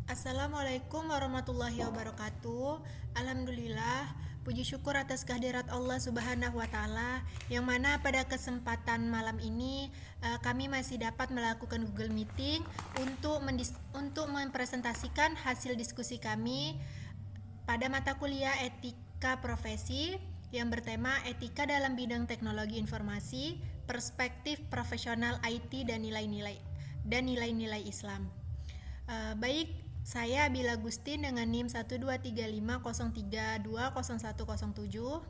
Assalamualaikum warahmatullahi wabarakatuh. Alhamdulillah, puji syukur atas kehadirat Allah Subhanahu wa taala yang mana pada kesempatan malam ini kami masih dapat melakukan Google Meeting untuk mempresentasikan hasil diskusi kami pada mata kuliah Etika Profesi yang bertema Etika dalam Bidang Teknologi Informasi, Perspektif Profesional IT dan nilai-nilai Islam. Baik, saya Bila Gustin dengan NIM 12350320107.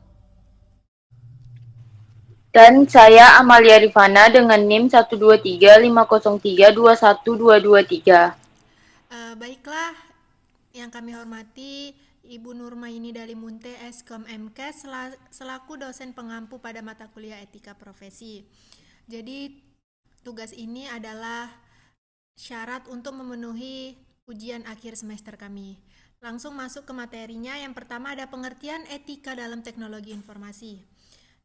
Dan saya Amalia Rifana dengan NIM 12350321223. Baiklah, yang kami hormati Ibu Nurmaini Dalimunte Eskom MKes selaku dosen pengampu pada mata kuliah Etika Profesi. Jadi tugas ini adalah syarat untuk memenuhi ujian akhir semester kami. Langsung masuk ke materinya. Yang pertama ada pengertian etika dalam teknologi informasi.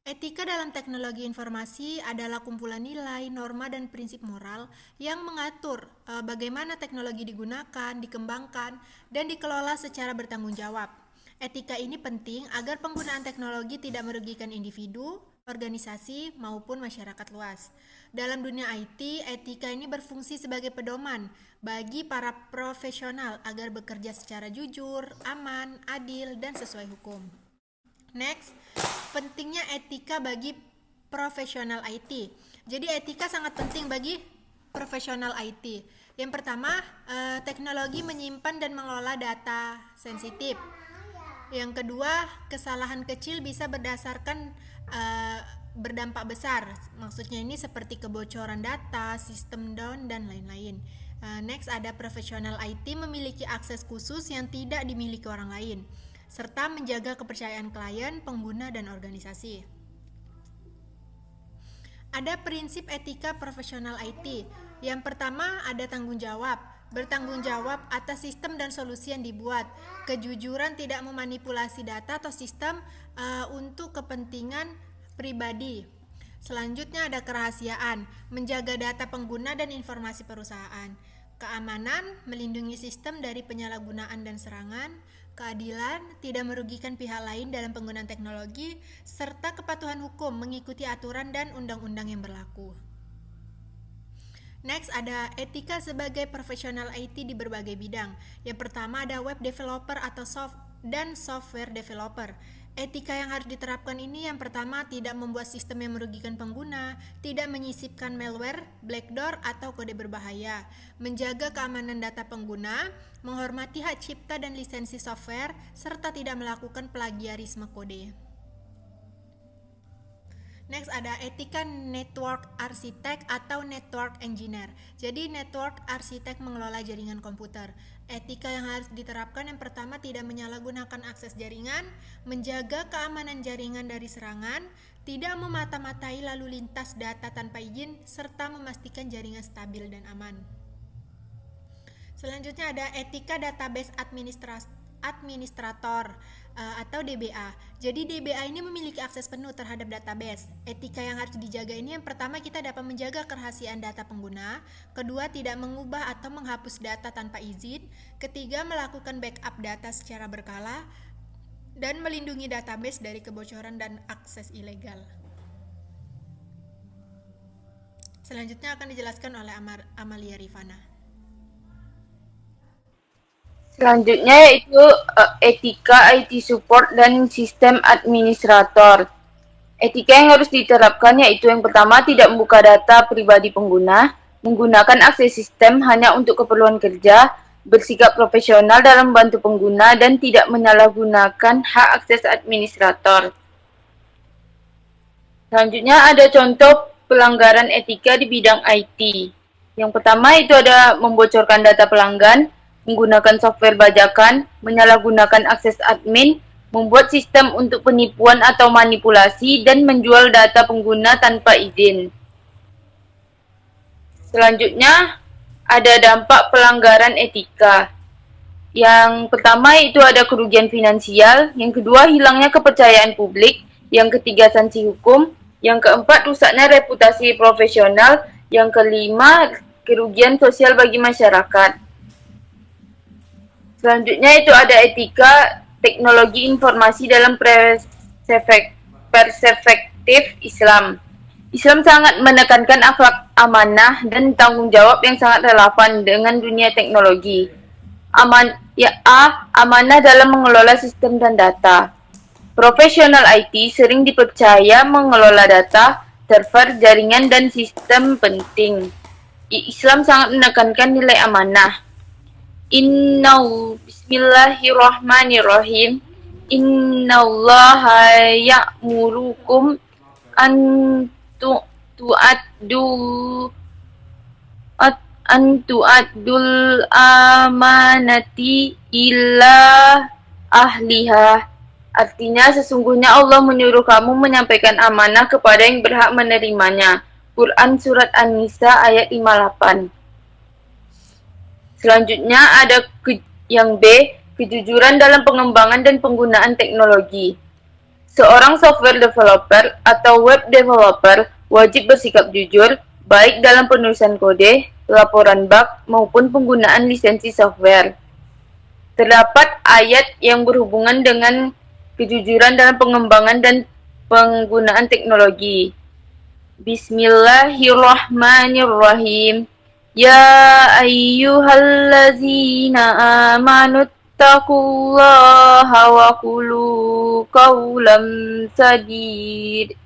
Etika dalam teknologi informasi adalah kumpulan nilai, norma, dan prinsip moral yang mengatur bagaimana teknologi digunakan, dikembangkan, dan dikelola secara bertanggung jawab. Etika ini penting agar penggunaan teknologi tidak merugikan individu, organisasi, maupun masyarakat luas. Dalam dunia IT, etika ini berfungsi sebagai pedoman bagi para profesional agar bekerja secara jujur, aman, adil, dan sesuai hukum. Next, pentingnya etika bagi profesional IT. Jadi etika sangat penting bagi profesional IT. Yang pertama, teknologi menyimpan dan mengelola data sensitif. Yang kedua, kesalahan kecil bisa berdampak besar. Maksudnya ini seperti kebocoran data, sistem down, dan lain-lain. Next, ada profesional IT memiliki akses khusus yang tidak dimiliki orang lain, serta menjaga kepercayaan klien, pengguna, dan organisasi. Ada prinsip etika profesional IT. Yang pertama ada tanggung jawab. Bertanggung jawab atas sistem dan solusi yang dibuat. Kejujuran, tidak memanipulasi data atau sistem untuk kepentingan pribadi. Selanjutnya ada kerahasiaan, menjaga data pengguna dan informasi perusahaan. Keamanan, melindungi sistem dari penyalahgunaan dan serangan. Keadilan, tidak merugikan pihak lain dalam penggunaan teknologi, serta kepatuhan hukum, mengikuti aturan dan undang-undang yang berlaku. Next, ada etika sebagai profesional IT di berbagai bidang. Yang pertama ada web developer atau software developer. Etika yang harus diterapkan ini yang pertama tidak membuat sistem yang merugikan pengguna, tidak menyisipkan malware, backdoor, atau kode berbahaya, menjaga keamanan data pengguna, menghormati hak cipta dan lisensi software, serta tidak melakukan plagiarisme kode. Next ada etika network architect atau network engineer. Jadi network architect mengelola jaringan komputer. Etika yang harus diterapkan yang pertama tidak menyalahgunakan akses jaringan, menjaga keamanan jaringan dari serangan, tidak memata-matai lalu lintas data tanpa izin, serta memastikan jaringan stabil dan aman. Selanjutnya ada etika database administrator atau DBA. Jadi DBA ini memiliki akses penuh terhadap database. Etika yang harus dijaga ini yang pertama kita dapat menjaga kerahasiaan data pengguna, kedua tidak mengubah atau menghapus data tanpa izin, ketiga melakukan backup data secara berkala, dan melindungi database dari kebocoran dan akses ilegal. Selanjutnya akan dijelaskan oleh Amalia Rifana. Selanjutnya yaitu etika IT support dan sistem administrator. Etika yang harus diterapkan yaitu yang pertama tidak membuka data pribadi pengguna, menggunakan akses sistem hanya untuk keperluan kerja, bersikap profesional dalam membantu pengguna, dan tidak menyalahgunakan hak akses administrator. Selanjutnya ada contoh pelanggaran etika di bidang IT. Yang pertama itu ada membocorkan data pelanggan, menggunakan software bajakan, menyalahgunakan akses admin, membuat sistem untuk penipuan atau manipulasi, dan menjual data pengguna tanpa izin. Selanjutnya, ada dampak pelanggaran etika. Yang pertama itu ada kerugian finansial, yang kedua hilangnya kepercayaan publik, yang ketiga sanksi hukum, yang keempat rusaknya reputasi profesional, yang kelima kerugian sosial bagi masyarakat. Selanjutnya itu ada etika teknologi informasi dalam perspektif Islam. Islam sangat menekankan akhlak amanah dan tanggung jawab yang sangat relevan dengan dunia teknologi. Amanah dalam mengelola sistem dan data. Profesional IT sering dipercaya mengelola data, server, jaringan, dan sistem penting. Islam sangat menekankan nilai amanah. Bismillahirrahmanirrahim. Innallaha ya'murukum an tu'addul amanati ila ahliha. Artinya, sesungguhnya Allah menyuruh kamu menyampaikan amanah kepada yang berhak menerimanya. Quran Surat An-Nisa ayat 58. Selanjutnya ada yang B, kejujuran dalam pengembangan dan penggunaan teknologi. Seorang software developer atau web developer wajib bersikap jujur, baik dalam penulisan kode, laporan bug, maupun penggunaan lisensi software. Terdapat ayat yang berhubungan dengan kejujuran dalam pengembangan dan penggunaan teknologi. Bismillahirrahmanirrahim. Ya ayyuhallazina amanu taqullaha wa qulu qawlan sadid.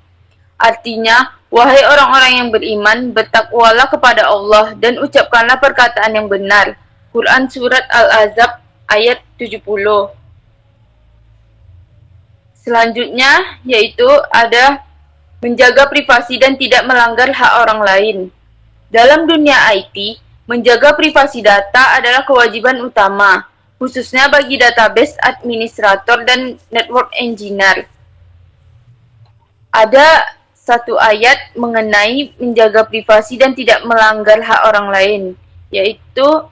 Artinya, wahai orang-orang yang beriman, bertakwalah kepada Allah dan ucapkanlah perkataan yang benar. Quran Surat Al-Ahzab ayat 70. Selanjutnya yaitu ada menjaga privasi dan tidak melanggar hak orang lain. Dalam dunia IT, menjaga privasi data adalah kewajiban utama, khususnya bagi database administrator dan network engineer. Ada satu ayat mengenai menjaga privasi dan tidak melanggar hak orang lain, yaitu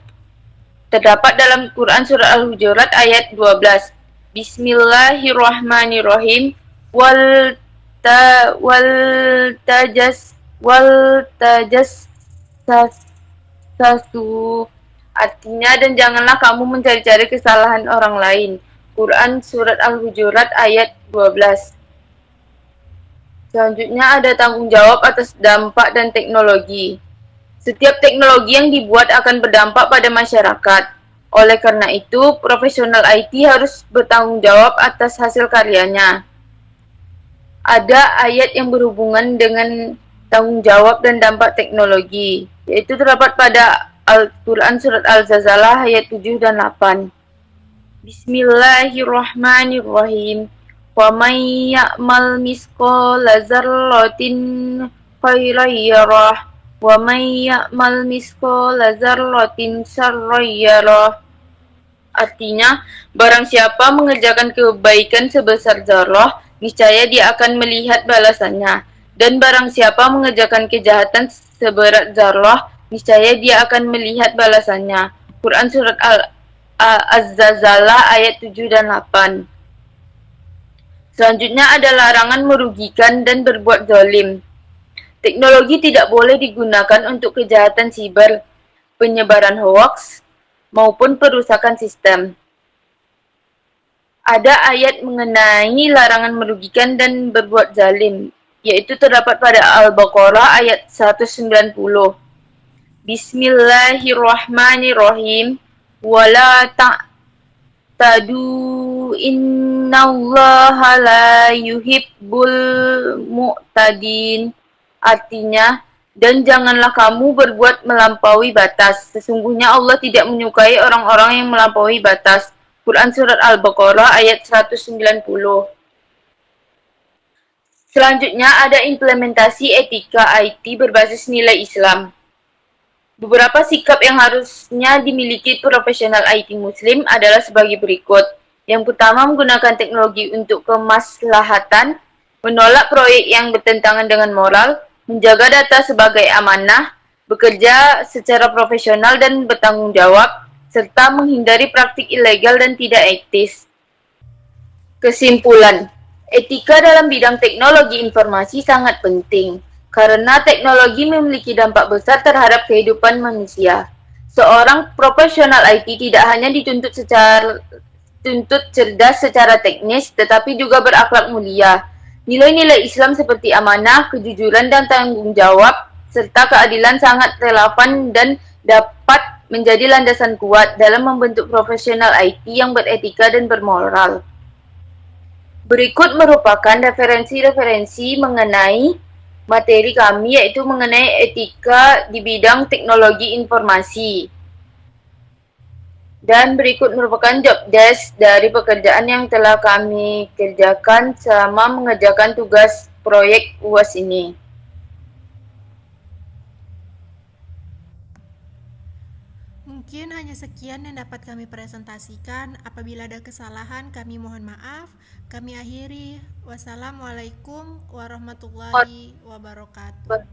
terdapat dalam Quran Surah Al-Hujurat ayat 12. Bismillahirrahmanirrahim. Wal tajasasu. Artinya, dan janganlah kamu mencari-cari kesalahan orang lain. Quran Surat Al-Hujurat ayat 12. Selanjutnya ada tanggung jawab atas dampak dan teknologi. Setiap teknologi yang dibuat akan berdampak pada masyarakat. Oleh karena itu, profesional IT harus bertanggung jawab atas hasil karyanya. Ada ayat yang berhubungan dengan tanggung jawab dan dampak teknologi, yaitu terdapat pada Al-Quran Surat Al-Zalzalah ayat 7 dan 8. Bismillahirrahmanirrahim. Wa may ya'mal misqala dzarratin khairan yarah wa may ya'mal misqala dzarratin syarran yarah. Artinya, barang siapa mengerjakan kebaikan sebesar zarrah, niscaya dia akan melihat balasannya. Dan barang siapa mengerjakan kejahatan seberat zarrah, niscaya dia akan melihat balasannya. Quran Surat Az-Zalzalah ayat 7 dan 8. Selanjutnya ada larangan merugikan dan berbuat zalim. Teknologi tidak boleh digunakan untuk kejahatan siber, penyebaran hoaks, maupun perusakan sistem. Ada ayat mengenai larangan merugikan dan berbuat zalim, yaitu terdapat pada Al-Baqarah ayat 190. Bismillahirrahmanirrahim. Wala ta'tadu innallaha la yuhibbul mu'tadin. Artinya, dan janganlah kamu berbuat melampaui batas. Sesungguhnya Allah tidak menyukai orang-orang yang melampaui batas. Quran Surat Al-Baqarah ayat 190. Selanjutnya ada implementasi etika IT berbasis nilai Islam. Beberapa sikap yang harusnya dimiliki profesional IT Muslim adalah sebagai berikut. Yang pertama, menggunakan teknologi untuk kemaslahatan, menolak proyek yang bertentangan dengan moral, menjaga data sebagai amanah, bekerja secara profesional dan bertanggung jawab, serta menghindari praktik ilegal dan tidak etis. Kesimpulan, etika dalam bidang teknologi informasi sangat penting, karena teknologi memiliki dampak besar terhadap kehidupan manusia. Seorang profesional IT tidak hanya tuntut cerdas secara teknis, tetapi juga berakhlak mulia. Nilai-nilai Islam seperti amanah, kejujuran, dan tanggung jawab, serta keadilan sangat relevan dan dapat menjadi landasan kuat dalam membentuk profesional IT yang beretika dan bermoral. Berikut merupakan referensi-referensi mengenai materi kami, yaitu mengenai etika di bidang teknologi informasi. Dan berikut merupakan job desk dari pekerjaan yang telah kami kerjakan selama mengerjakan tugas proyek UAS ini. Mungkin hanya sekian yang dapat kami presentasikan. Apabila ada kesalahan, kami mohon maaf. Kami akhiri. Wassalamualaikum warahmatullahi wabarakatuh.